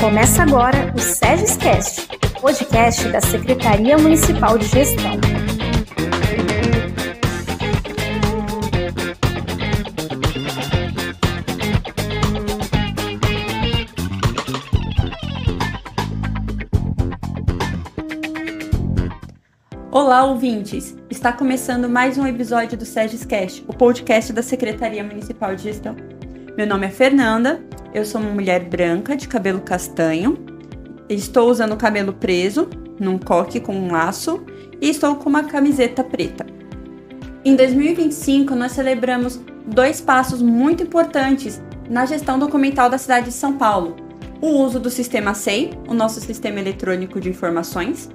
Começa agora o SEGEScast, podcast da Secretaria Municipal de Gestão. Olá, ouvintes! Está começando mais um episódio do SEGEScast, o podcast da Secretaria Municipal de Gestão. Meu nome é Fernanda, eu sou uma mulher branca de cabelo castanho, estou usando o cabelo preso, num coque com um laço, e estou com uma camiseta preta. Em 2025, nós celebramos 2 passos muito importantes na gestão documental da cidade de São Paulo. O uso do sistema SEI, o nosso Sistema Eletrônico de Informações,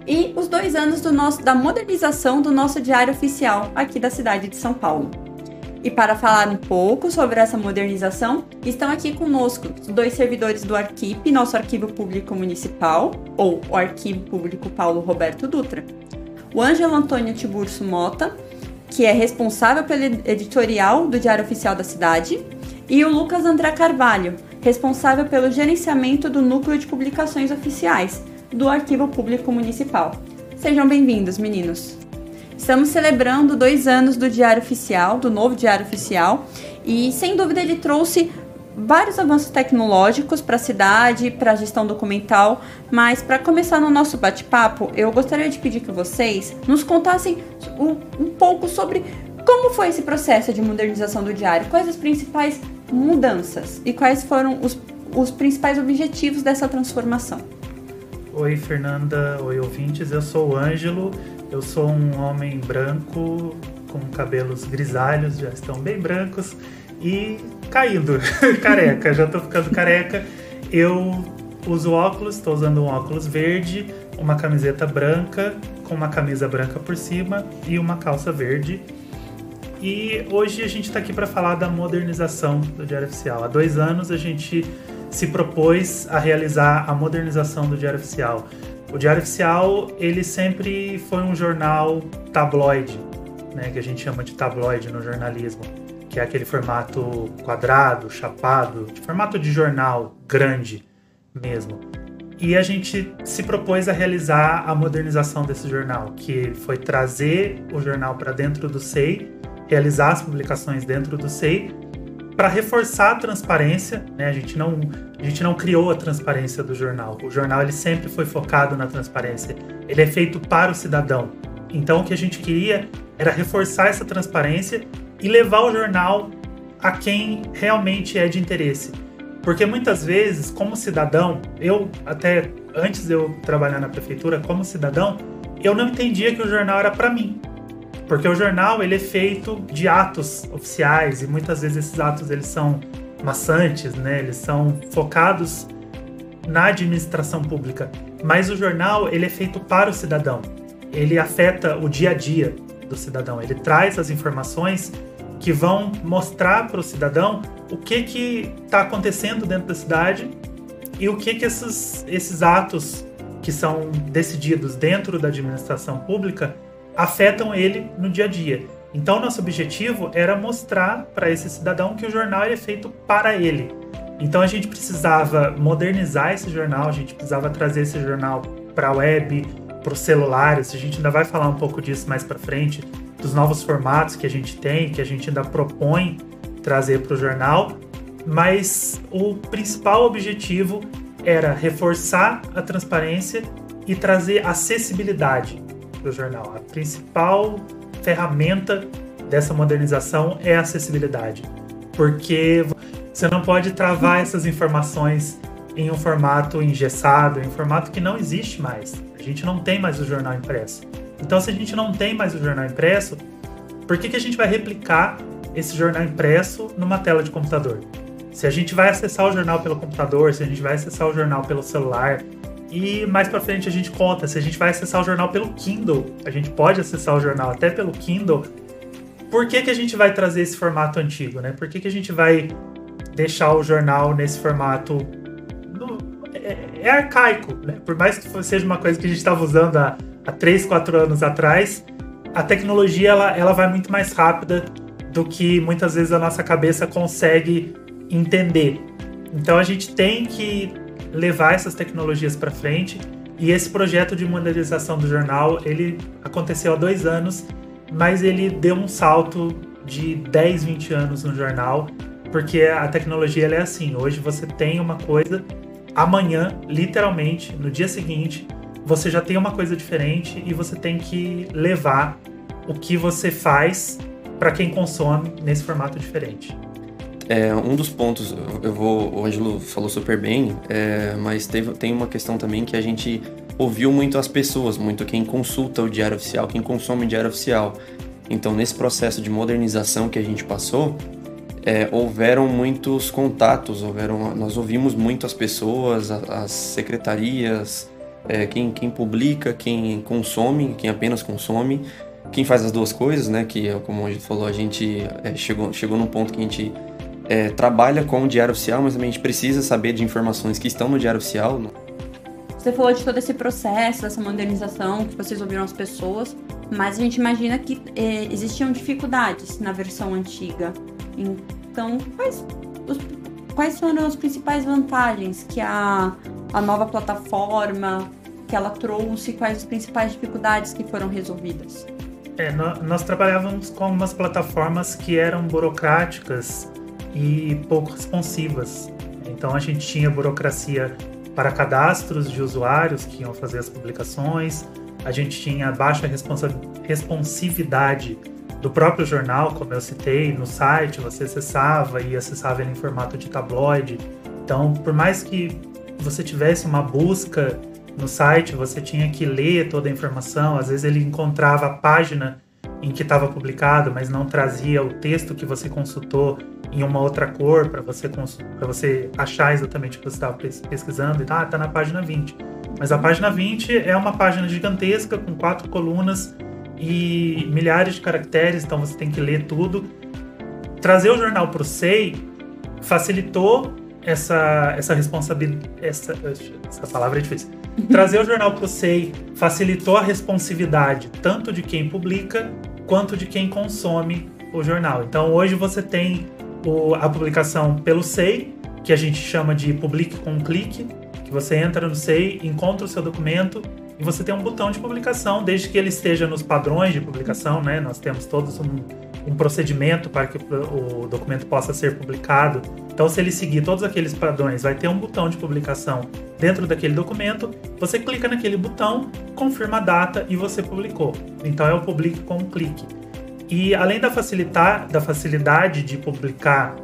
e os 2 anos da modernização do nosso Diário Oficial aqui da cidade de São Paulo. E para falar um pouco sobre essa modernização, estão aqui conosco os 2 servidores do Arquip, nosso Arquivo Público Municipal, ou o Arquivo Público Paulo Roberto Dutra. O Ângelo Antônio Tiburcio Mota, que é responsável pelo editorial do Diário Oficial da cidade, e o Lucas André Carvalho, responsável pelo gerenciamento do Núcleo de Publicações Oficiais do Arquivo Público Municipal. Sejam bem-vindos, meninos! Estamos celebrando 2 anos do Diário Oficial, do novo Diário Oficial, e sem dúvida ele trouxe vários avanços tecnológicos para a cidade, para a gestão documental, mas para começar no nosso bate-papo, eu gostaria de pedir que vocês nos contassem um pouco sobre como foi esse processo de modernização do Diário, quais as principais mudanças e quais foram os principais objetivos dessa transformação. Oi, Fernanda. Oi, ouvintes. Eu sou o Ângelo. Eu sou um homem branco com cabelos grisalhos, já estão bem brancos, e caindo, careca. Já estou ficando careca. Eu uso óculos, estou usando um óculos verde, uma camiseta branca, com uma camisa branca por cima e uma calça verde. E hoje a gente está aqui para falar da modernização do Diário Oficial. Há 2 anos a gente se propôs a realizar a modernização do Diário Oficial. O Diário Oficial, ele sempre foi um jornal tabloide, né, que a gente chama de tabloide no jornalismo, que é aquele formato quadrado, chapado, de formato de jornal grande mesmo. E a gente se propôs a realizar a modernização desse jornal, que foi trazer o jornal para dentro do SEI, realizar as publicações dentro do SEI, para reforçar a transparência, né? A gente não criou a transparência do jornal. O jornal ele sempre foi focado na transparência. Ele é feito para o cidadão. Então o que a gente queria era reforçar essa transparência e levar o jornal a quem realmente é de interesse. Porque muitas vezes, como cidadão, eu até antes de eu trabalhar na prefeitura, como cidadão, eu não entendia que o jornal era para mim. Porque o jornal ele é feito de atos oficiais e muitas vezes esses atos eles são maçantes, né? Eles são focados na administração pública. Mas o jornal ele é feito para o cidadão. Ele afeta o dia a dia do cidadão. Ele traz as informações que vão mostrar para o cidadão o que está acontecendo dentro da cidade e o que esses atos que são decididos dentro da administração pública afetam ele no dia a dia. Então, nosso objetivo era mostrar para esse cidadão que o jornal é feito para ele. Então, a gente precisava modernizar esse jornal, a gente precisava trazer esse jornal para a web, para os celulares. A gente ainda vai falar um pouco disso mais para frente, dos novos formatos que a gente tem, que a gente ainda propõe trazer para o jornal. Mas o principal objetivo era reforçar a transparência e trazer acessibilidade do jornal. A principal ferramenta dessa modernização é a acessibilidade, porque você não pode travar essas informações em um formato engessado, em um formato que não existe mais. A gente não tem mais o jornal impresso. Então, se a gente não tem mais o jornal impresso, por que a gente vai replicar esse jornal impresso numa tela de computador? Se a gente vai acessar o jornal pelo computador, se a gente vai acessar o jornal pelo celular, e mais pra frente a gente conta, se a gente vai acessar o jornal pelo Kindle, a gente pode acessar o jornal até pelo Kindle, por que a gente vai trazer esse formato antigo, né? Por que a gente vai deixar o jornal nesse formato... É arcaico, né? Por mais que seja uma coisa que a gente estava usando há 3, 4 anos atrás, a tecnologia ela vai muito mais rápida do que muitas vezes a nossa cabeça consegue entender. Então a gente tem que levar essas tecnologias para frente. E esse projeto de modernização do jornal, ele aconteceu há 2 anos, mas ele deu um salto de 10, 20 anos no jornal, porque a tecnologia ela é assim, hoje você tem uma coisa, amanhã, literalmente, no dia seguinte, você já tem uma coisa diferente e você tem que levar o que você faz para quem consome nesse formato diferente. Um dos pontos, o Ângelo falou super bem, mas tem uma questão também que a gente ouviu muito as pessoas, muito quem consulta o Diário Oficial, quem consome o Diário Oficial. Então, nesse processo de modernização que a gente passou, houveram muitos contatos, nós ouvimos muito as pessoas, as secretarias, quem publica, quem consome, quem apenas consome, quem faz as duas coisas, né? Que, como a gente falou, a gente chegou num ponto que a gente trabalha com o Diário Oficial, mas também a gente precisa saber de informações que estão no Diário Oficial. Você falou de todo esse processo, dessa modernização, que vocês ouviram as pessoas, mas a gente imagina que existiam dificuldades na versão antiga. Então, quais foram as principais vantagens que a nova plataforma que ela trouxe, quais as principais dificuldades que foram resolvidas? Nós trabalhávamos com algumas plataformas que eram burocráticas e pouco responsivas. Então a gente tinha burocracia para cadastros de usuários que iam fazer as publicações, a gente tinha baixa responsividade do próprio jornal, como eu citei, no site você acessava e acessava ele em formato de tabloide. Então, por mais que você tivesse uma busca no site, você tinha que ler toda a informação, às vezes ele encontrava a página em que estava publicado, mas não trazia o texto que você consultou em uma outra cor para você achar exatamente o que você estava pesquisando. Tá na página 20. Mas a página 20 é uma página gigantesca com 4 colunas e milhares de caracteres, então você tem que ler tudo. Trazer o jornal para o SEI facilitou essa responsabilidade. Essa palavra é difícil. Trazer o jornal para o SEI facilitou a responsividade tanto de quem publica quanto de quem consome o jornal. Então hoje você tem a publicação pelo SEI, que a gente chama de Publique com um clique, que você entra no SEI, encontra o seu documento e você tem um botão de publicação, desde que ele esteja nos padrões de publicação, né? Nós temos todos um procedimento para que o documento possa ser publicado. Então, se ele seguir todos aqueles padrões, vai ter um botão de publicação dentro daquele documento, você clica naquele botão, confirma a data e você publicou. Então, é o Publique com um clique. E além da facilidade de publicar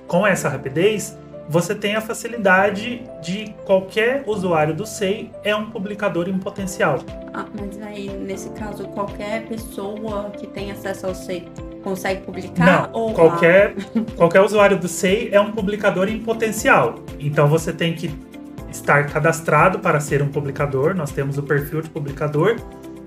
com essa rapidez, você tem a facilidade de qualquer usuário do SEI é um publicador em potencial. Mas aí, nesse caso, qualquer pessoa que tem acesso ao SEI consegue publicar? Não, qualquer usuário do SEI é um publicador em potencial. Então você tem que estar cadastrado para ser um publicador, nós temos o perfil de publicador,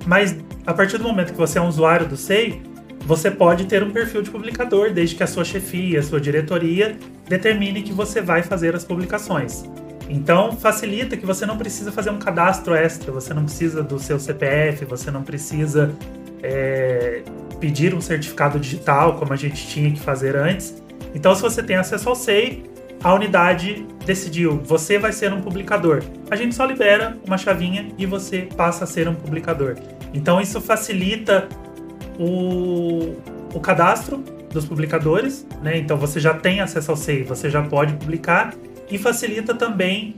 mas a partir do momento que você é um usuário do SEI, você pode ter um perfil de publicador, desde que a sua chefia, a sua diretoria determine que você vai fazer as publicações. Então, facilita que você não precisa fazer um cadastro extra, você não precisa do seu CPF, você não precisa pedir um certificado digital, como a gente tinha que fazer antes. Então, se você tem acesso ao SEI, a unidade decidiu, você vai ser um publicador. A gente só libera uma chavinha e você passa a ser um publicador. Então, isso facilita o cadastro dos publicadores, né? Então você já tem acesso ao SEI, você já pode publicar e facilita também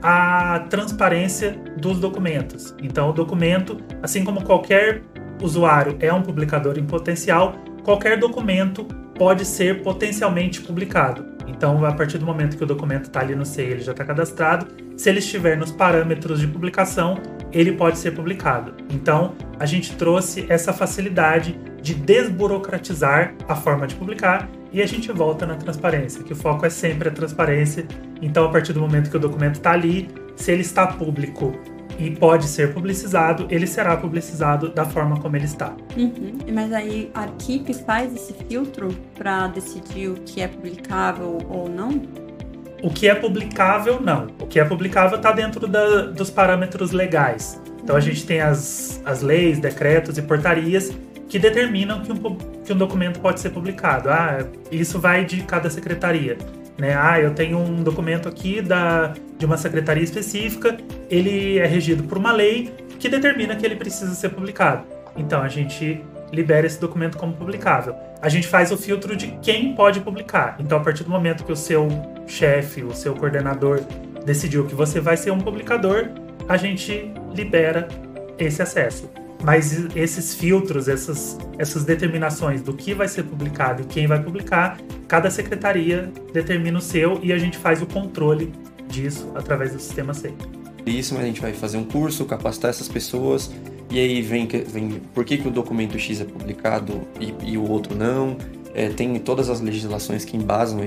a transparência dos documentos. Então o documento, assim como qualquer usuário é um publicador em potencial, qualquer documento pode ser potencialmente publicado. Então a partir do momento que o documento está ali no SEI, ele já está cadastrado, se ele estiver nos parâmetros de publicação, ele pode ser publicado. Então, a gente trouxe essa facilidade de desburocratizar a forma de publicar e a gente volta na transparência, que o foco é sempre a transparência. Então, a partir do momento que o documento está ali, se ele está público e pode ser publicizado, ele será publicizado da forma como ele está. Mas aí a equipe faz esse filtro para decidir o que é publicável ou não? O que é publicável, não. O que é publicável está dentro dos parâmetros legais. Então a gente tem as leis, decretos e portarias que determinam que um documento pode ser publicado. Isso vai de cada secretaria. né? Eu tenho um documento aqui de uma secretaria específica, ele é regido por uma lei que determina que ele precisa ser publicado. Então, a gente libera esse documento como publicável. A gente faz o filtro de quem pode publicar. Então, a partir do momento que o seu chefe, o seu coordenador decidiu que você vai ser um publicador, a gente libera esse acesso. Mas esses filtros, essas determinações do que vai ser publicado e quem vai publicar, cada secretaria determina o seu e a gente faz o controle disso através do sistema SEI. Isso, mas a gente vai fazer um curso, capacitar essas pessoas, e aí vem por que o documento X é publicado e o outro não. Tem todas as legislações que embasam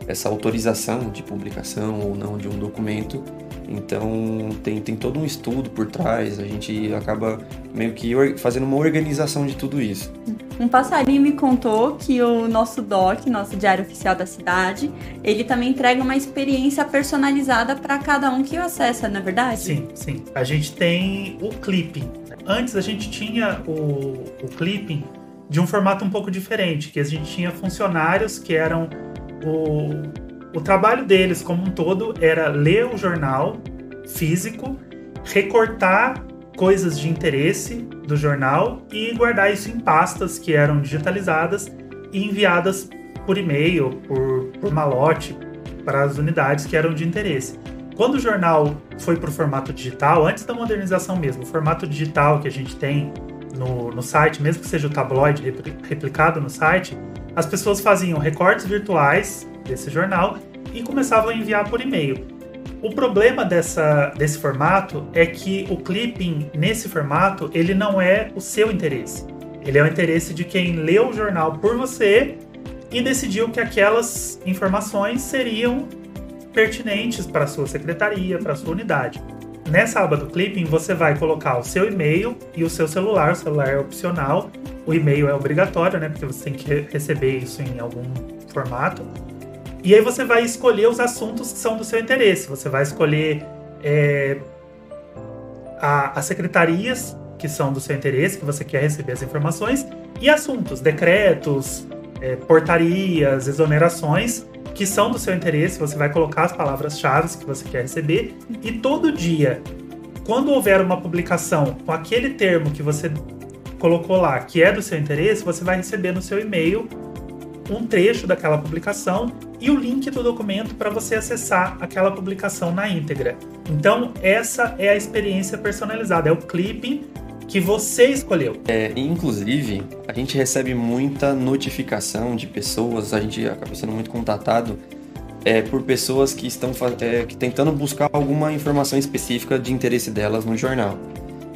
essa autorização de publicação ou não de um documento. Então tem todo um estudo por trás, a gente acaba meio que fazendo uma organização de tudo isso. Um passarinho me contou que o nosso DOC, nosso Diário Oficial da Cidade, ele também entrega uma experiência personalizada para cada um que o acessa, não é verdade? Sim. A gente tem o clipping. Antes a gente tinha o clipping de um formato um pouco diferente, que a gente tinha funcionários que eram o trabalho deles como um todo era ler o jornal físico, recortar coisas de interesse do jornal e guardar isso em pastas que eram digitalizadas e enviadas por e-mail, por malote, para as unidades que eram de interesse. Quando o jornal foi para o formato digital, antes da modernização mesmo, o formato digital que a gente tem no site, mesmo que seja o tabloide replicado no site, as pessoas faziam recortes virtuais desse jornal e começavam a enviar por e-mail. O problema desse formato é que o clipping, nesse formato, ele não é o seu interesse. Ele é o interesse de quem leu o jornal por você e decidiu que aquelas informações seriam pertinentes para a sua secretaria, para a sua unidade. Nessa aba do clipping, você vai colocar o seu e-mail e o seu celular. O celular é opcional, o e-mail é obrigatório, né? Porque você tem que receber isso em algum formato. E aí você vai escolher os assuntos que são do seu interesse. Você vai escolher as secretarias que são do seu interesse, que você quer receber as informações, e assuntos, decretos, portarias, exonerações, que são do seu interesse. Você vai colocar as palavras-chave que você quer receber, e todo dia, quando houver uma publicação com aquele termo que você colocou lá, que é do seu interesse, você vai receber no seu e-mail um trecho daquela publicação e o link do documento para você acessar aquela publicação na íntegra. Então, essa é a experiência personalizada, é o clipping que você escolheu. Inclusive, a gente recebe muita notificação de pessoas, a gente acaba sendo muito contatado por pessoas que estão tentando buscar alguma informação específica de interesse delas no jornal.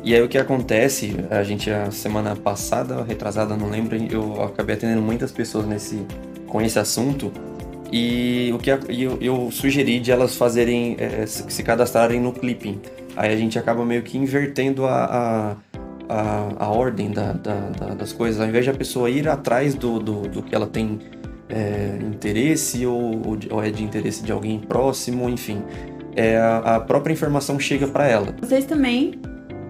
E aí o que acontece, a gente a semana passada, retrasada, não lembro, eu acabei atendendo muitas pessoas com esse assunto, e eu sugeri de elas fazerem, se cadastrarem no clipping. Aí a gente acaba meio que invertendo a ordem das coisas, ao invés de a pessoa ir atrás do que ela tem interesse ou é de interesse de alguém próximo, enfim, a própria informação chega para ela. Vocês também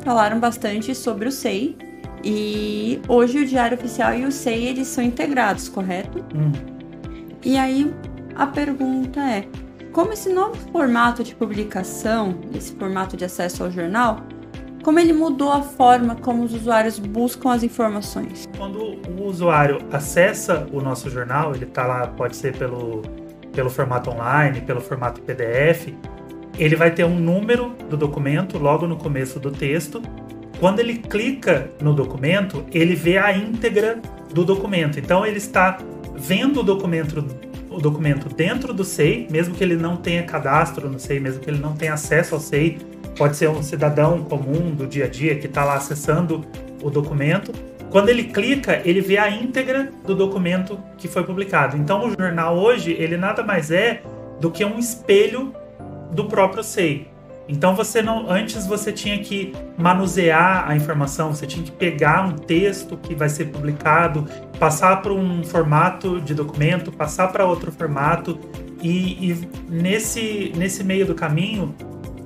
falaram bastante sobre o SEI, e hoje o Diário Oficial e o SEI, eles são integrados, correto? E aí a pergunta é, como esse novo formato de publicação, esse formato de acesso ao jornal, como ele mudou a forma como os usuários buscam as informações? Quando o usuário acessa o nosso jornal, ele está lá, pode ser pelo formato online, pelo formato PDF, ele vai ter um número do documento logo no começo do texto. Quando ele clica no documento, ele vê a íntegra do documento. Então ele está vendo o documento dentro do SEI, mesmo que ele não tenha cadastro no SEI, mesmo que ele não tenha acesso ao SEI. Pode ser um cidadão comum do dia a dia que está lá acessando o documento. Quando ele clica, ele vê a íntegra do documento que foi publicado. Então o jornal hoje, ele nada mais é do que um espelho do próprio SEI. Então antes você tinha que manusear a informação, você tinha que pegar um texto que vai ser publicado, passar para um formato de documento, passar para outro formato, e nesse meio do caminho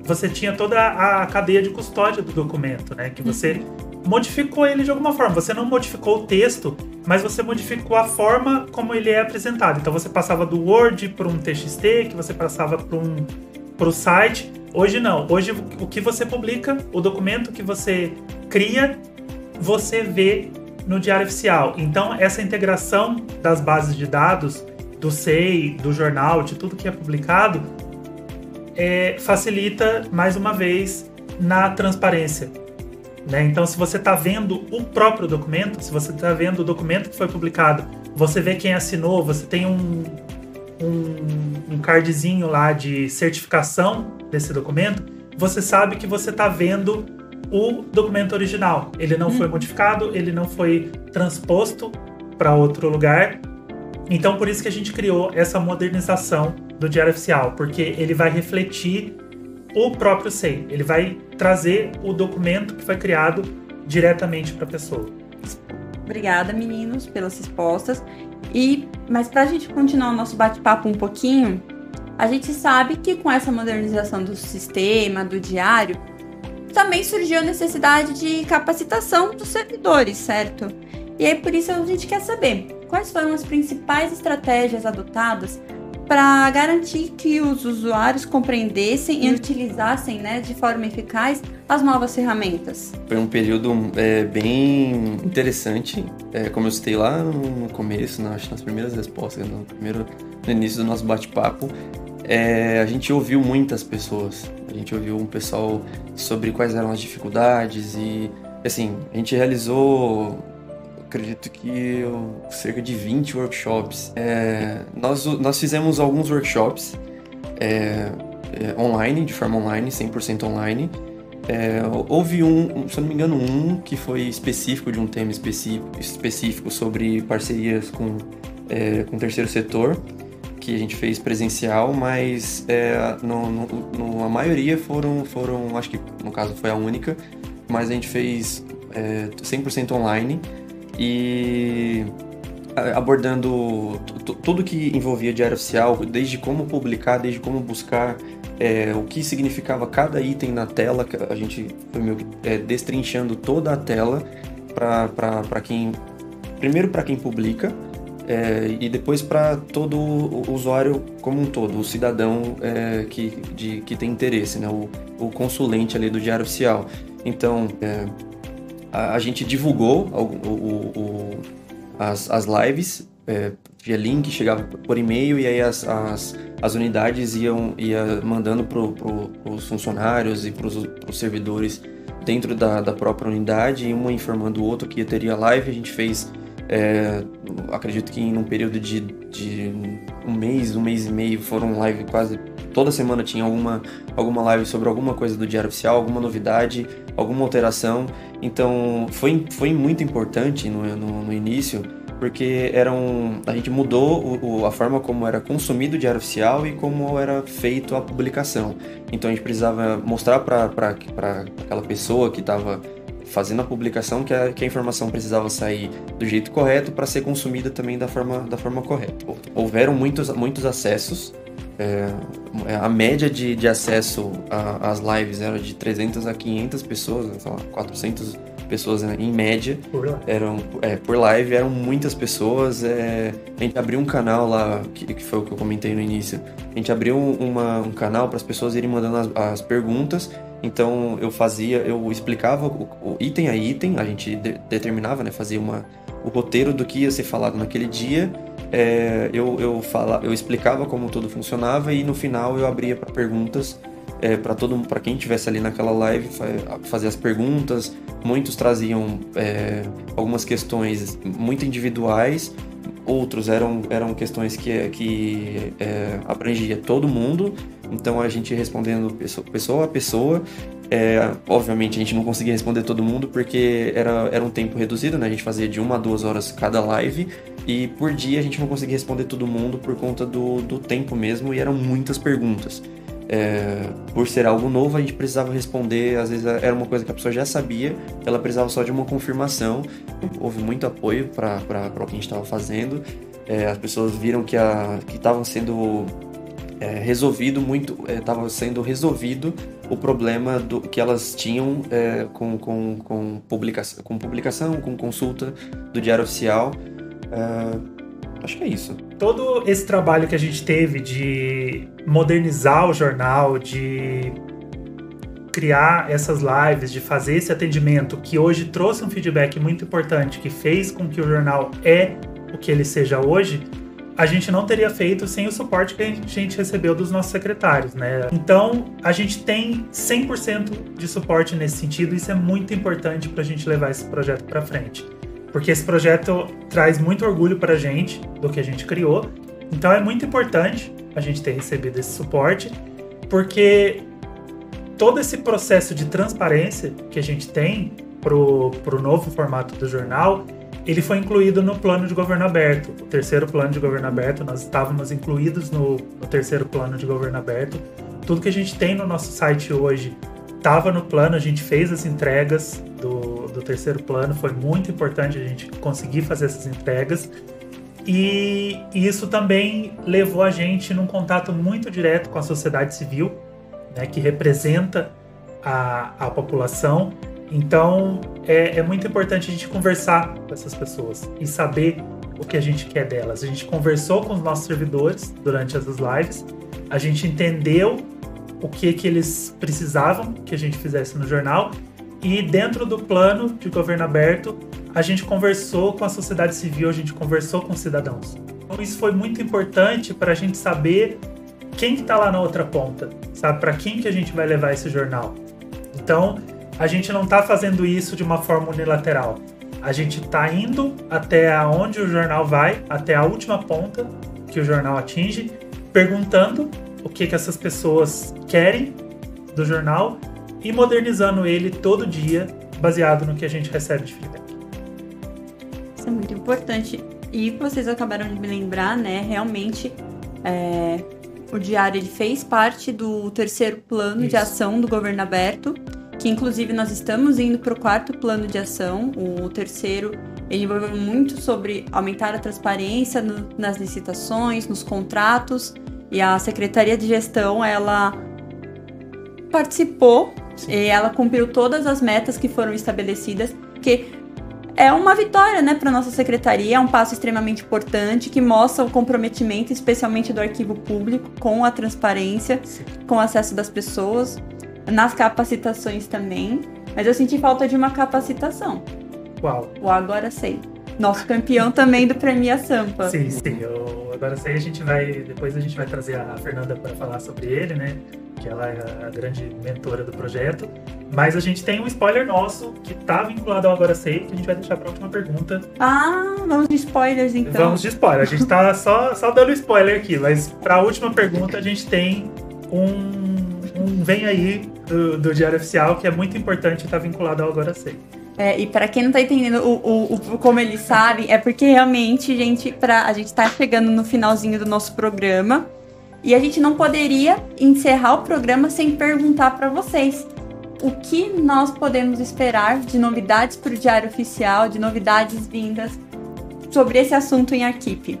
você tinha toda a cadeia de custódia do documento, né? Que você modificou ele de alguma forma. Você não modificou o texto, mas você modificou a forma como ele é apresentado. Então você passava do Word para um TXT, que você passava para o site. Hoje não. Hoje o que você publica, o documento que você cria, você vê no Diário Oficial. Então essa integração das bases de dados, do SEI, do jornal, de tudo que é publicado, facilita, mais uma vez, na transparência. Né? Então, se você está vendo o próprio documento, se você está vendo o documento que foi publicado, você vê quem assinou, você tem um cardzinho lá de certificação desse documento, você sabe que você está vendo o documento original. Ele não foi modificado, ele não foi transposto para outro lugar. Então, por isso que a gente criou essa modernização do Diário Oficial, porque ele vai refletir o próprio SEI. Ele vai trazer o documento que foi criado diretamente para a pessoa. Obrigada, meninos, pelas respostas. Mas para a gente continuar o nosso bate-papo um pouquinho, a gente sabe que com essa modernização do sistema, do diário, também surgiu a necessidade de capacitação dos servidores, certo? E aí, por isso, a gente quer saber quais foram as principais estratégias adotadas para garantir que os usuários compreendessem e utilizassem, né, de forma eficaz as novas ferramentas. Foi um período bem interessante, como eu citei lá no começo, acho que nas primeiras respostas, no início do nosso bate-papo, a gente ouviu muitas pessoas, a gente ouviu um pessoal sobre quais eram as dificuldades e, assim, a gente realizou, acredito que cerca de 20 workshops. Nós fizemos alguns workshops online, de forma online, 100% online. Houve se eu não me engano, que foi específico de um tema específico sobre parcerias com o terceiro setor, que a gente fez presencial, mas a maioria foram, acho que no caso foi a única, mas a gente fez 100% online. E abordando tudo que envolvia Diário Oficial, desde como publicar, desde como buscar, o que significava cada item na tela, a gente foi meio que destrinchando toda a tela para quem, primeiro para quem publica, e depois para todo o usuário como um todo, o cidadão que tem interesse, né? O consulente ali do Diário Oficial. Então, a gente divulgou as lives via link, chegava por e-mail, e aí as unidades iam mandando para os funcionários e para os servidores dentro da própria unidade, e uma informando o outro que teria live. A gente fez, acredito que em um período de um mês e meio, foram live quase toda semana, tinha alguma live sobre alguma coisa do Diário Oficial, alguma novidade, alguma alteração. Então foi muito importante no início, porque a gente mudou a forma como era consumido o Diário Oficial e como era feito a publicação. Então a gente precisava mostrar para aquela pessoa que estava fazendo a publicação que a informação precisava sair do jeito correto para ser consumida também da forma correta. Houveram muitos acessos. A média de acesso às lives era de 300 a 500 pessoas, sei lá, 400 pessoas em média. Por live eram muitas pessoas. A gente abriu um canal lá, que foi o que eu comentei no início. A gente abriu um canal para as pessoas irem mandando as perguntas. Então eu explicava o item a item, a gente determinava, né, fazia o roteiro do que ia ser falado naquele dia. Eu explicava como tudo funcionava, e no final eu abria para perguntas para quem estivesse ali naquela live, fazer as perguntas. Muitos traziam algumas questões muito individuais, outros eram questões que abrangia todo mundo. Então a gente respondendo pessoa a pessoa. Obviamente a gente não conseguia responder todo mundo porque era um tempo reduzido, né? A gente fazia de 1 a 2 horas cada live, e por dia a gente não conseguia responder todo mundo por conta do tempo mesmo, e eram muitas perguntas. Por ser algo novo, a gente precisava responder, às vezes era uma coisa que a pessoa já sabia, ela precisava só de uma confirmação. Houve muito apoio para o que a gente estava fazendo. As pessoas viram que estavam sendo estava sendo resolvido o problema que elas tinham com publicação, com consulta do Diário Oficial. Acho que é isso. Todo esse trabalho que a gente teve de modernizar o jornal, de criar essas lives, de fazer esse atendimento, que hoje trouxe um feedback muito importante, que fez com que o jornal o que ele seja hoje, a gente não teria feito sem o suporte que a gente recebeu dos nossos secretários, né? Então, a gente tem 100% de suporte nesse sentido, e isso é muito importante para a gente levar esse projeto para frente. Porque esse projeto traz muito orgulho para a gente do que a gente criou. Então, é muito importante a gente ter recebido esse suporte, porque todo esse processo de transparência que a gente tem pro novo formato do jornal, ele foi incluído no plano de governo aberto. O terceiro plano de governo aberto, nós estávamos incluídos no terceiro plano de governo aberto. Tudo que a gente tem no nosso site hoje estava no plano, a gente fez as entregas do terceiro plano, foi muito importante a gente conseguir fazer essas entregas. E isso também levou a gente num contato muito direto com a sociedade civil, né, que representa a população. Então, é muito importante a gente conversar com essas pessoas e saber o que a gente quer delas. A gente conversou com os nossos servidores durante essas lives, a gente entendeu o que eles precisavam que a gente fizesse no jornal, e dentro do plano de governo aberto, a gente conversou com a sociedade civil, a gente conversou com os cidadãos. Então, isso foi muito importante para a gente saber quem que está lá na outra ponta, sabe? Para quem que a gente vai levar esse jornal. Então, a gente não está fazendo isso de uma forma unilateral. A gente está indo até onde o jornal vai, até a última ponta que o jornal atinge, perguntando o que essas pessoas querem do jornal e modernizando ele todo dia, baseado no que a gente recebe de feedback. Isso é muito importante. E vocês acabaram de me lembrar, né? Realmente, o Diário ele fez parte do terceiro plano de ação do governo aberto, que inclusive nós estamos indo para o quarto plano de ação. O terceiro, ele envolveu muito sobre aumentar a transparência nas licitações, nos contratos, e a Secretaria de Gestão, ela participou. Sim. E ela cumpriu todas as metas que foram estabelecidas, que é uma vitória, né, para nossa secretaria, é um passo extremamente importante que mostra o comprometimento, especialmente do arquivo público, com a transparência, sim, com o acesso das pessoas, nas capacitações também. Mas eu senti falta de uma capacitação. Qual? O Agora Sei. Nosso campeão também do Premia Sampa. Sim, o Agora Sei depois a gente vai trazer a Fernanda para falar sobre ele, né? Que ela é a grande mentora do projeto. Mas a gente tem um spoiler nosso que tá vinculado ao Agora Sei, que a gente vai deixar para a última pergunta. Ah, vamos de spoilers então. Vamos de spoiler. A gente tá só dando spoiler aqui, mas para a última pergunta a gente tem um vem aí do Diário Oficial, que é muito importante e tá vinculado ao Agora Sei. E para quem não tá entendendo como eles sabem, é porque realmente, gente, a gente tá chegando no finalzinho do nosso programa e a gente não poderia encerrar o programa sem perguntar para vocês o que nós podemos esperar de novidades para o Diário Oficial, de novidades vindas sobre esse assunto em Arquipe.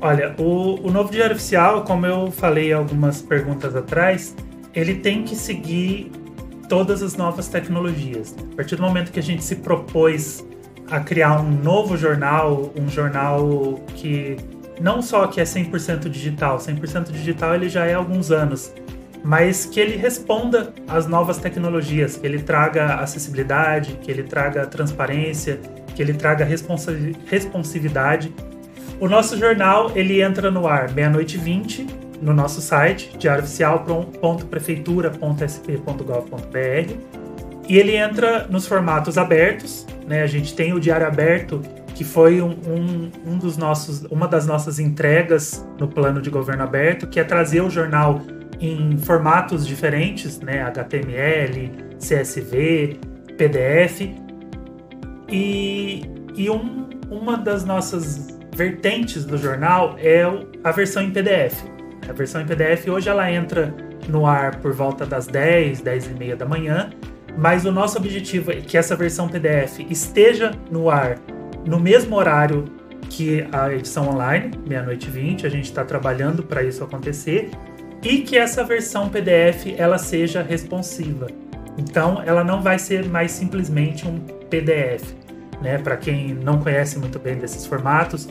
Olha, o novo Diário Oficial, como eu falei algumas perguntas atrás, ele tem que seguir todas as novas tecnologias. A partir do momento que a gente se propôs a criar um novo jornal, um jornal que não só que é 100% digital, 100% digital ele já é há alguns anos, mas que ele responda às novas tecnologias, que ele traga acessibilidade, que ele traga transparência, que ele traga responsividade. O nosso jornal, ele entra no ar 00:20 no nosso site, diarioficial.prefeitura.sp.gov.br, e ele entra nos formatos abertos, né? A gente tem o Diário Aberto, que foi uma das nossas entregas no plano de governo aberto, que é trazer o jornal em formatos diferentes, né? HTML, CSV, PDF, e uma das nossas vertentes do jornal é a versão em PDF. A versão em PDF hoje ela entra no ar por volta das 10h30 da manhã, mas o nosso objetivo é que essa versão PDF esteja no ar no mesmo horário que a edição online, 00:20, a gente está trabalhando para isso acontecer, e que essa versão PDF ela seja responsiva. Então ela não vai ser mais simplesmente um PDF. né? Para quem não conhece muito bem desses formatos,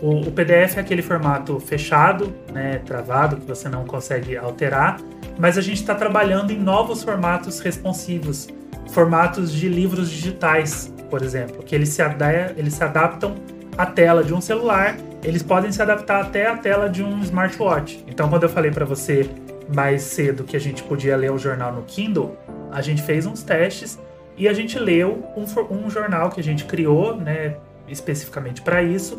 o PDF é aquele formato fechado, né? Travado, que você não consegue alterar, mas a gente está trabalhando em novos formatos responsivos, formatos de livros digitais, por exemplo, que eles se adaptam à tela de um celular, eles podem se adaptar até à tela de um smartwatch. Então, quando eu falei para você mais cedo que a gente podia ler o jornal no Kindle, a gente fez uns testes e a gente leu um jornal que a gente criou, né, especificamente para isso,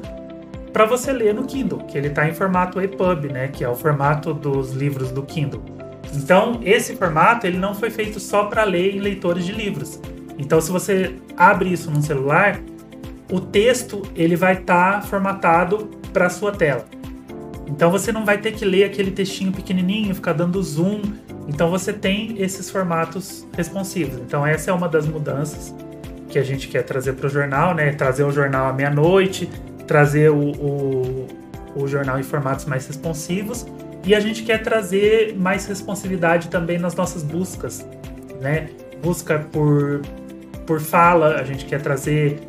para você ler no Kindle, que ele está em formato EPUB, né, que é o formato dos livros do Kindle. Então, esse formato ele não foi feito só para ler em leitores de livros. Então, se você abre isso num celular, o texto ele vai estar formatado para a sua tela. Então, você não vai ter que ler aquele textinho pequenininho, ficar dando zoom. Então, você tem esses formatos responsivos. Então, essa é uma das mudanças que a gente quer trazer para o jornal, né? Trazer o jornal à meia-noite, trazer o jornal em formatos mais responsivos. E a gente quer trazer mais responsividade também nas nossas buscas, né? Busca por fala, a gente quer trazer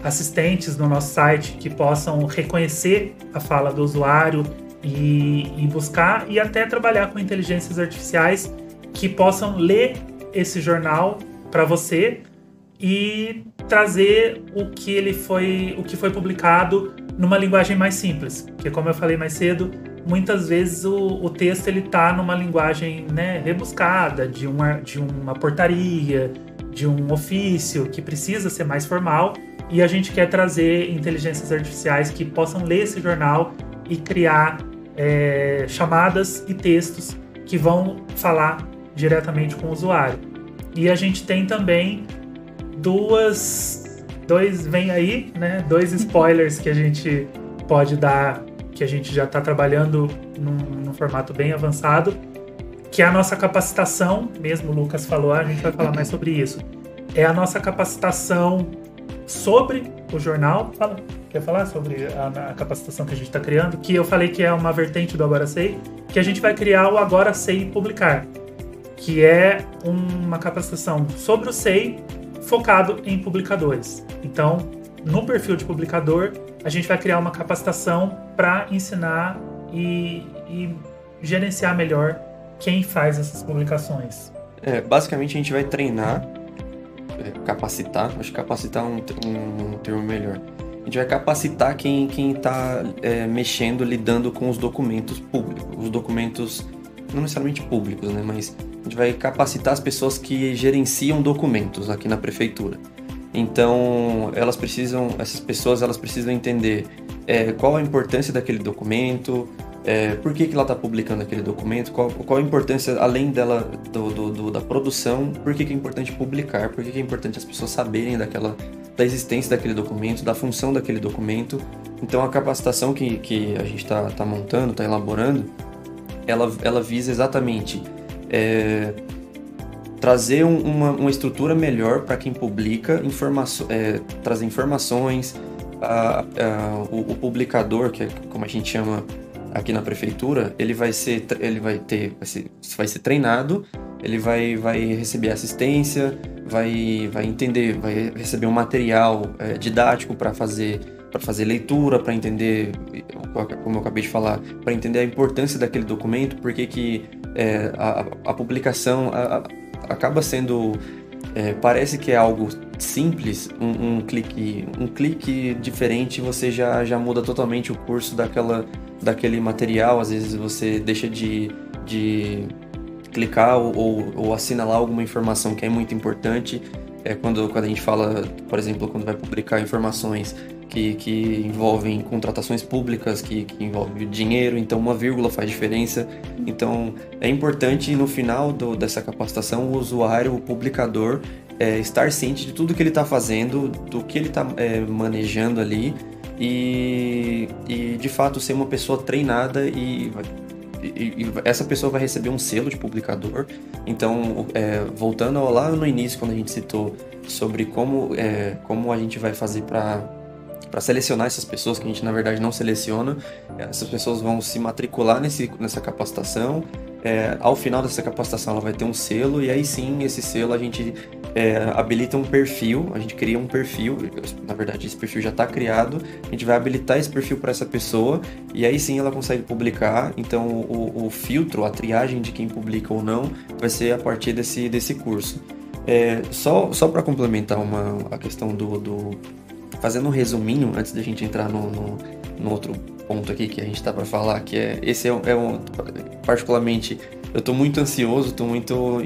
assistentes no nosso site que possam reconhecer a fala do usuário e buscar e até trabalhar com inteligências artificiais que possam ler esse jornal para você e trazer o que foi publicado numa linguagem mais simples, porque como eu falei mais cedo, muitas vezes o texto ele está numa linguagem, né, rebuscada, de uma portaria, de um ofício que precisa ser mais formal, e a gente quer trazer inteligências artificiais que possam ler esse jornal e criar chamadas e textos que vão falar diretamente com o usuário. E a gente tem também dois spoilers que a gente pode dar, que a gente já está trabalhando num formato bem avançado, que é a nossa capacitação, mesmo o Lucas falou, a gente vai falar mais sobre isso, é a nossa capacitação sobre o jornal. Quer falar sobre a capacitação que a gente está criando? Que eu falei que é uma vertente do Agora Sei, que a gente vai criar o Agora Sei Publicar, que é uma capacitação sobre o Sei focado em publicadores. Então, no perfil de publicador, a gente vai criar uma capacitação para ensinar e gerenciar melhor quem faz essas publicações. Basicamente, a gente vai treinar, capacitar, acho que capacitar é um termo melhor. A gente vai capacitar quem está mexendo, lidando com os documentos públicos, os documentos não necessariamente públicos, né, mas a gente vai capacitar as pessoas que gerenciam documentos aqui na prefeitura. Então, essas pessoas precisam entender qual a importância daquele documento, por que ela está publicando aquele documento, qual a importância, além dela, da produção, por que é importante publicar, por que é importante as pessoas saberem da existência daquele documento, da função daquele documento. Então, a capacitação que a gente está montando, está elaborando, ela visa exatamente trazer uma estrutura melhor para quem publica, trazer informações, o publicador, que é como a gente chama aqui na prefeitura, ele vai ser treinado, ele vai receber assistência, vai entender, vai receber um material didático para fazer leitura, para entender, como eu acabei de falar, para entender a importância daquele documento, porque que a publicação acaba sendo, parece que é algo simples, um clique diferente, você já muda totalmente o curso daquele material. Às vezes você deixa de clicar ou assinalar alguma informação que é muito importante. Quando a gente fala, por exemplo, quando vai publicar informações que envolvem contratações públicas, que envolvem dinheiro, então uma vírgula faz diferença. Então é importante, no final dessa capacitação, o usuário, o publicador, estar ciente de tudo que ele está fazendo, do que ele está manejando ali e de fato ser uma pessoa treinada e essa pessoa vai receber um selo de publicador. Então, voltando lá no início, quando a gente citou sobre como a gente vai fazer para selecionar essas pessoas, que a gente na verdade não seleciona, essas pessoas vão se matricular nessa capacitação. Ao final dessa capacitação ela vai ter um selo, e aí sim, esse selo a gente habilita um perfil, a gente cria um perfil, na verdade esse perfil já está criado, a gente vai habilitar esse perfil para essa pessoa e aí sim ela consegue publicar. Então o filtro, a triagem de quem publica ou não vai ser a partir desse curso. Só para complementar a questão fazendo um resuminho antes da gente entrar no outro ponto aqui que a gente está para falar, que esse particularmente eu estou muito ansioso, estou muito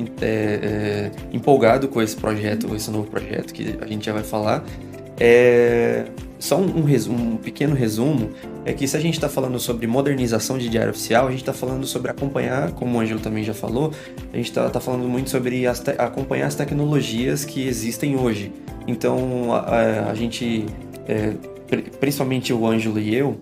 empolgado com esse projeto, com esse novo projeto que a gente já vai falar. Só um pequeno resumo, é que se a gente está falando sobre modernização de diário oficial, a gente está falando sobre acompanhar, como o Ângelo também já falou, a gente está falando muito sobre acompanhar as tecnologias que existem hoje. Então, a gente, principalmente o Ângelo e eu,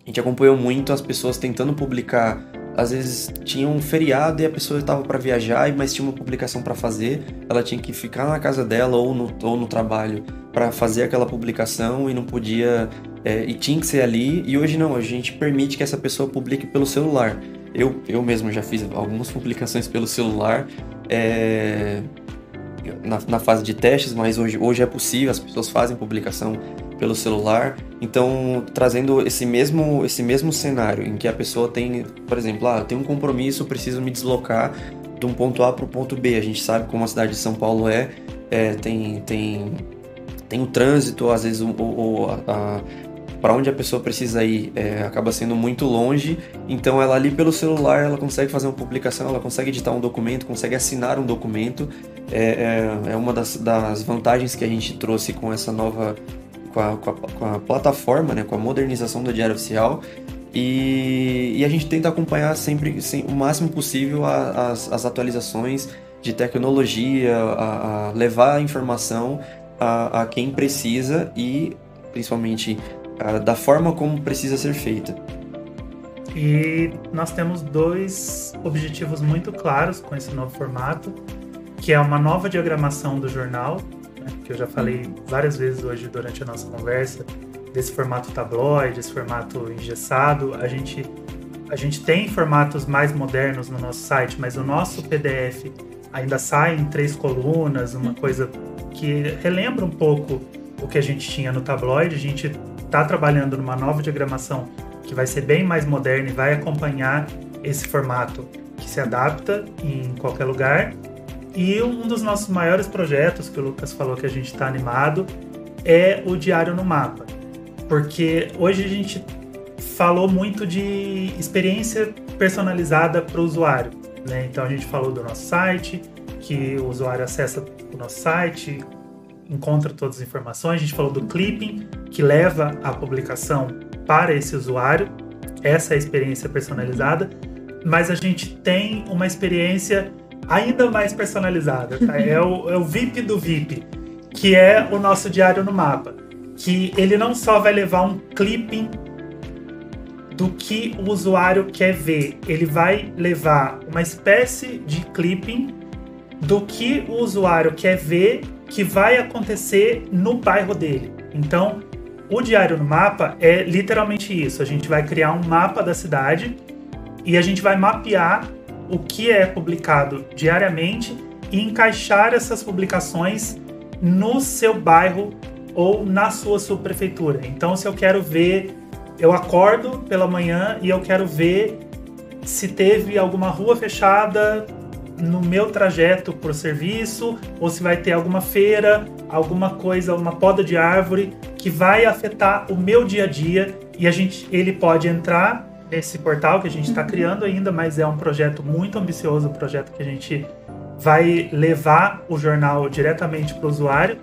a gente acompanhou muito as pessoas tentando publicar. Às vezes tinha um feriado e a pessoa estava para viajar, mas tinha uma publicação para fazer, ela tinha que ficar na casa dela ou no trabalho para fazer aquela publicação e não podia, e tinha que ser ali. E hoje não, a gente permite que essa pessoa publique pelo celular. Eu mesmo já fiz algumas publicações pelo celular na fase de testes, mas hoje é possível, as pessoas fazem publicação pelo celular. Então, trazendo esse mesmo cenário em que a pessoa tem, por exemplo, eu tenho um compromisso, preciso me deslocar de um ponto A para o ponto B. A gente sabe como a cidade de São Paulo tem o trânsito, às vezes para onde a pessoa precisa ir acaba sendo muito longe. Então, ela ali pelo celular, ela consegue fazer uma publicação, ela consegue editar um documento, consegue assinar um documento. É uma das vantagens que a gente trouxe com essa nova... Com a plataforma, né, com a modernização do Diário Oficial, e a gente tenta acompanhar sempre o máximo possível as atualizações de tecnologia, a levar a informação a quem precisa e principalmente da forma como precisa ser feita. E nós temos 2 objetivos muito claros com esse novo formato, que é uma nova diagramação do jornal, que eu já falei várias vezes hoje durante a nossa conversa, desse formato tabloide, esse formato engessado. A gente tem formatos mais modernos no nosso site, mas o nosso PDF ainda sai em 3 colunas, uma coisa que relembra um pouco o que a gente tinha no tabloide. A gente está trabalhando numa nova diagramação que vai ser bem mais moderna e vai acompanhar esse formato que se adapta em qualquer lugar. E um dos nossos maiores projetos, que o Lucas falou que a gente está animado, é o Diário no Mapa. Porque hoje a gente falou muito de experiência personalizada para o usuário, né? Então a gente falou do nosso site, que o usuário acessa o nosso site, encontra todas as informações. A gente falou do clipping, que leva a publicação para esse usuário. Essa é a experiência personalizada. Mas a gente tem uma experiência ainda mais personalizada, tá? É o VIP do VIP, que é o nosso Diário no Mapa, que ele não só vai levar um clipping do que o usuário quer ver, ele vai levar uma espécie de clipping do que o usuário quer ver que vai acontecer no bairro dele. Então, o Diário no Mapa é literalmente isso. A gente vai criar um mapa da cidade e a gente vai mapear o que é publicado diariamente e encaixar essas publicações no seu bairro ou na sua subprefeitura. Então, se eu quero ver, eu acordo pela manhã e eu quero ver se teve alguma rua fechada no meu trajeto por serviço, ou se vai ter alguma feira, alguma coisa, uma poda de árvore que vai afetar o meu dia a dia, e ele pode entrar nesse portal que a gente está criando ainda, mas é um projeto muito ambicioso, um projeto que a gente vai levar o jornal diretamente para o usuário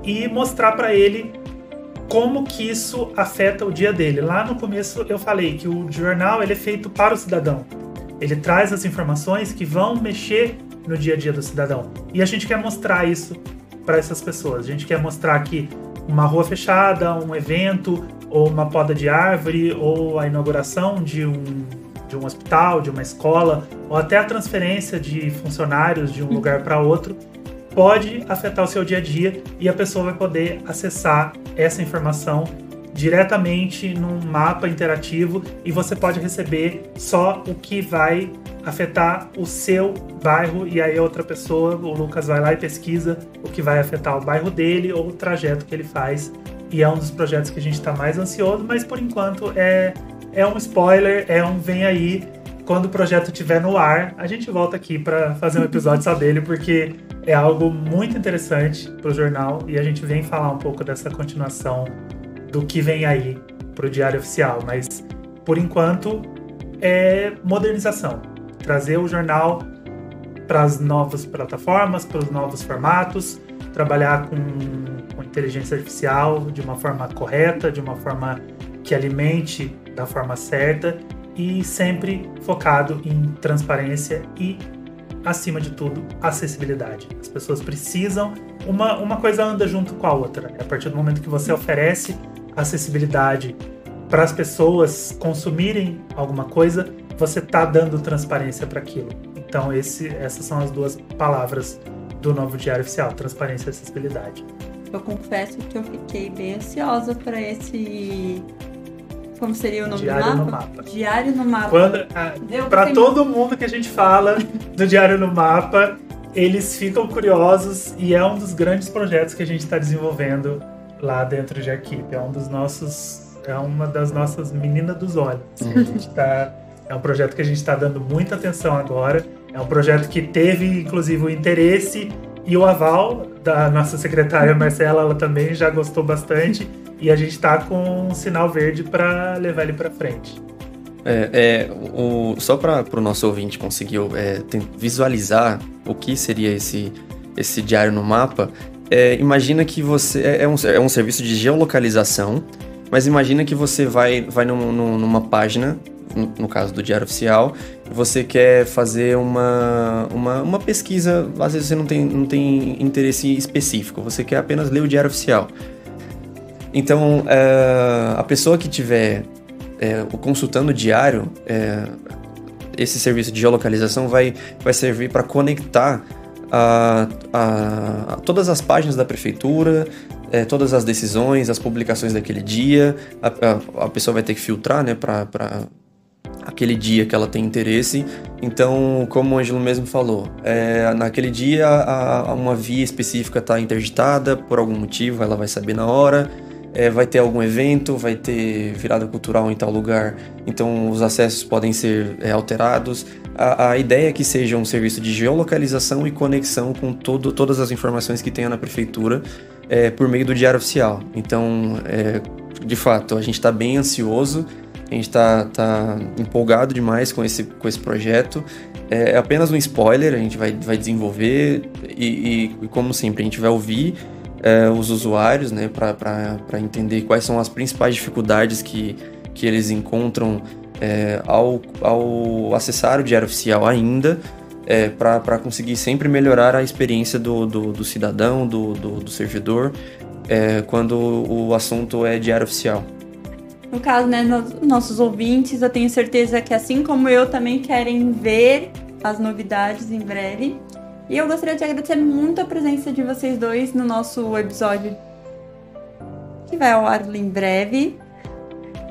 e mostrar para ele como que isso afeta o dia dele. Lá no começo eu falei que o jornal ele é feito para o cidadão. Ele traz as informações que vão mexer no dia a dia do cidadão. E a gente quer mostrar isso para essas pessoas. A gente quer mostrar que uma rua fechada, um evento, ou uma poda de árvore, ou a inauguração de um hospital, de uma escola, ou até a transferência de funcionários de um lugar para outro, pode afetar o seu dia a dia, e a pessoa vai poder acessar essa informação diretamente num mapa interativo e você pode receber só o que vai afetar o seu bairro, e aí outra pessoa, o Lucas, vai lá e pesquisa o que vai afetar o bairro dele ou o trajeto que ele faz. E é um dos projetos que a gente está mais ansioso, mas por enquanto é um spoiler, é um vem aí. Quando o projeto estiver no ar, a gente volta aqui para fazer um episódio só dele, porque é algo muito interessante para o jornal e a gente vem falar um pouco dessa continuação do que vem aí para o Diário Oficial. Mas, por enquanto, é modernização. Trazer o jornal para as novas plataformas, para os novos formatos, trabalhar com inteligência artificial de uma forma correta, de uma forma que alimente da forma certa e sempre focado em transparência e, acima de tudo, acessibilidade. As pessoas precisam, uma coisa anda junto com a outra. A partir do momento que você oferece acessibilidade para as pessoas consumirem alguma coisa, você está dando transparência para aquilo. Então essas são as duas palavras do novo Diário Oficial: transparência e acessibilidade. Eu confesso que eu fiquei bem ansiosa para esse... Como seria o nome Diário do no mapa? Mapa. Diário no Mapa. Para todo mundo que a gente fala do Diário no Mapa, eles ficam curiosos e é um dos grandes projetos que a gente está desenvolvendo lá dentro de Arquipe. É uma das nossas meninas dos olhos. É um projeto que a gente está dando muita atenção agora. É um projeto que teve, inclusive, o interesse e o aval da nossa secretária Marcela. Ela também já gostou bastante. E a gente está com um sinal verde para levar ele para frente. Só para o nosso ouvinte conseguir visualizar o que seria esse Diário no Mapa, imagina que você... É um serviço de geolocalização, mas imagina que você vai numa página, no caso do Diário Oficial, e você quer fazer uma pesquisa, às vezes você não tem interesse específico, você quer apenas ler o Diário Oficial. Então, a pessoa que estiver consultando o diário, esse serviço de geolocalização vai servir para conectar todas as páginas da prefeitura, todas as decisões, as publicações daquele dia. A pessoa vai ter que filtrar, né, para aquele dia que ela tem interesse. Então, como o Ângelo mesmo falou, naquele dia uma via específica está interditada por algum motivo, ela vai saber na hora. Vai ter algum evento, vai ter virada cultural em tal lugar, então os acessos podem ser alterados. A ideia é que seja um serviço de geolocalização e conexão com todas as informações que tenha na prefeitura por meio do Diário Oficial. Então, de fato, a gente está bem ansioso, a gente está empolgado demais com esse projeto. É apenas um spoiler, a gente vai desenvolver e, como sempre, a gente vai ouvir os usuários, né, para entender quais são as principais dificuldades que eles encontram ao acessar o Diário Oficial ainda, para conseguir sempre melhorar a experiência do cidadão, do servidor, quando o assunto é Diário Oficial. No caso, né, nossos ouvintes, eu tenho certeza que, assim como eu, também querem ver as novidades em breve. E eu gostaria de agradecer muito a presença de vocês dois no nosso episódio, que vai ao ar em breve.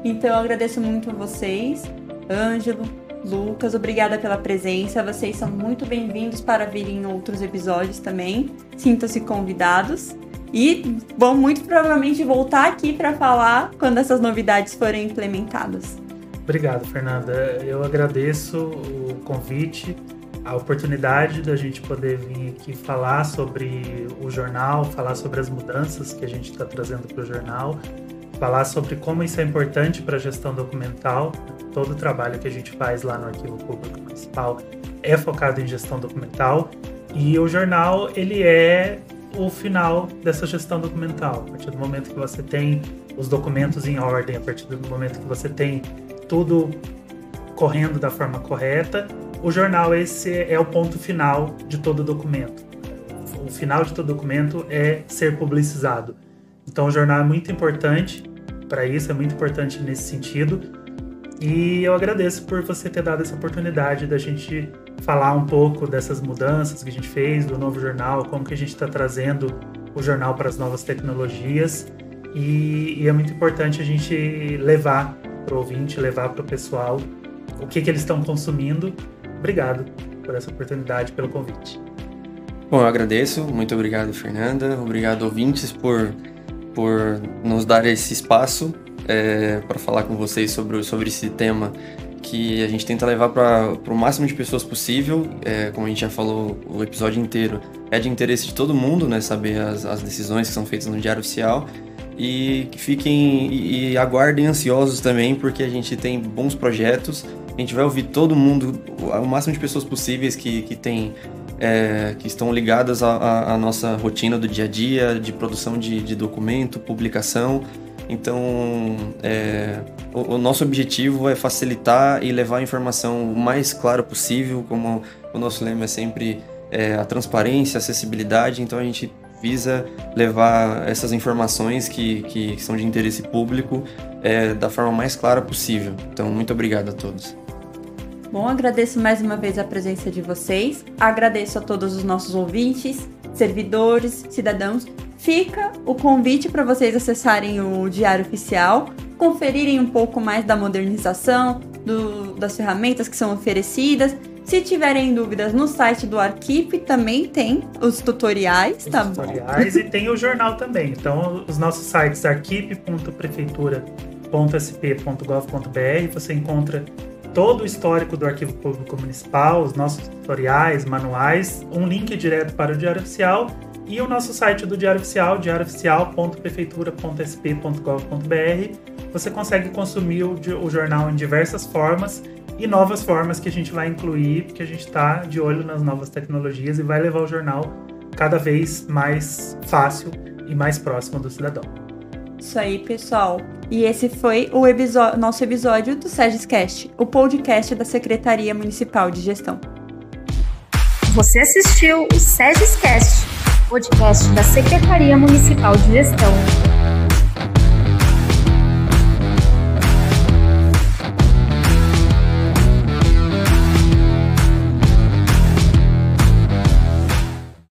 Então eu agradeço muito a vocês, Ângelo, Lucas, obrigada pela presença. Vocês são muito bem-vindos para vir em outros episódios também. Sintam-se convidados. E vão muito provavelmente voltar aqui para falar quando essas novidades forem implementadas. Obrigado, Fernanda. Eu agradeço o convite, a oportunidade da gente poder vir aqui falar sobre o jornal, falar sobre as mudanças que a gente está trazendo para o jornal, falar sobre como isso é importante para a gestão documental. Todo o trabalho que a gente faz lá no Arquivo Público Municipal é focado em gestão documental, e o jornal, ele é o final dessa gestão documental. A partir do momento que você tem os documentos em ordem, a partir do momento que você tem tudo correndo da forma correta, o jornal, esse é o ponto final de todo documento. O final de todo documento é ser publicizado. Então o jornal é muito importante para isso, é muito importante nesse sentido. E eu agradeço por você ter dado essa oportunidade da gente falar um pouco dessas mudanças que a gente fez, do novo jornal, como que a gente está trazendo o jornal para as novas tecnologias. e é muito importante a gente levar para o ouvinte, levar para o pessoal o que eles estão consumindo. Obrigado por essa oportunidade, pelo convite. Bom, eu agradeço. Muito obrigado, Fernanda. Obrigado, ouvintes, por nos dar esse espaço para falar com vocês sobre esse tema que a gente tenta levar para o máximo de pessoas possível. Como a gente já falou o episódio inteiro, é de interesse de todo mundo, né, saber as decisões que são feitas no Diário Oficial. E que fiquem e aguardem ansiosos também, porque a gente tem bons projetos. A gente vai ouvir todo mundo, o máximo de pessoas possíveis que estão ligadas à nossa rotina do dia a dia, de produção de documento, publicação. Então, o nosso objetivo é facilitar e levar a informação o mais claro possível, como o nosso lema é sempre a transparência, a acessibilidade. Então, a gente visa levar essas informações que são de interesse público da forma mais clara possível. Então, muito obrigado a todos. Bom, agradeço mais uma vez a presença de vocês, agradeço a todos os nossos ouvintes, servidores, cidadãos. Fica o convite para vocês acessarem o Diário Oficial, conferirem um pouco mais da modernização, das ferramentas que são oferecidas. Se tiverem dúvidas, no site do Arquipe também tem os tutoriais, tá bom? Tutoriais e tem o jornal também. Então, os nossos sites arquipe.prefeitura.sp.gov.br, você encontra todo o histórico do Arquivo Público Municipal, os nossos tutoriais, manuais, um link direto para o Diário Oficial e o nosso site do Diário Oficial, diariooficial.prefeitura.sp.gov.br. Você consegue consumir o jornal em diversas formas e novas formas que a gente vai incluir, porque a gente está de olho nas novas tecnologias e vai levar o jornal cada vez mais fácil e mais próximo do cidadão. Isso aí, pessoal. E esse foi o nosso episódio do SEGEScast, o podcast da Secretaria Municipal de Gestão. Você assistiu o SEGEScast, podcast da Secretaria Municipal de Gestão.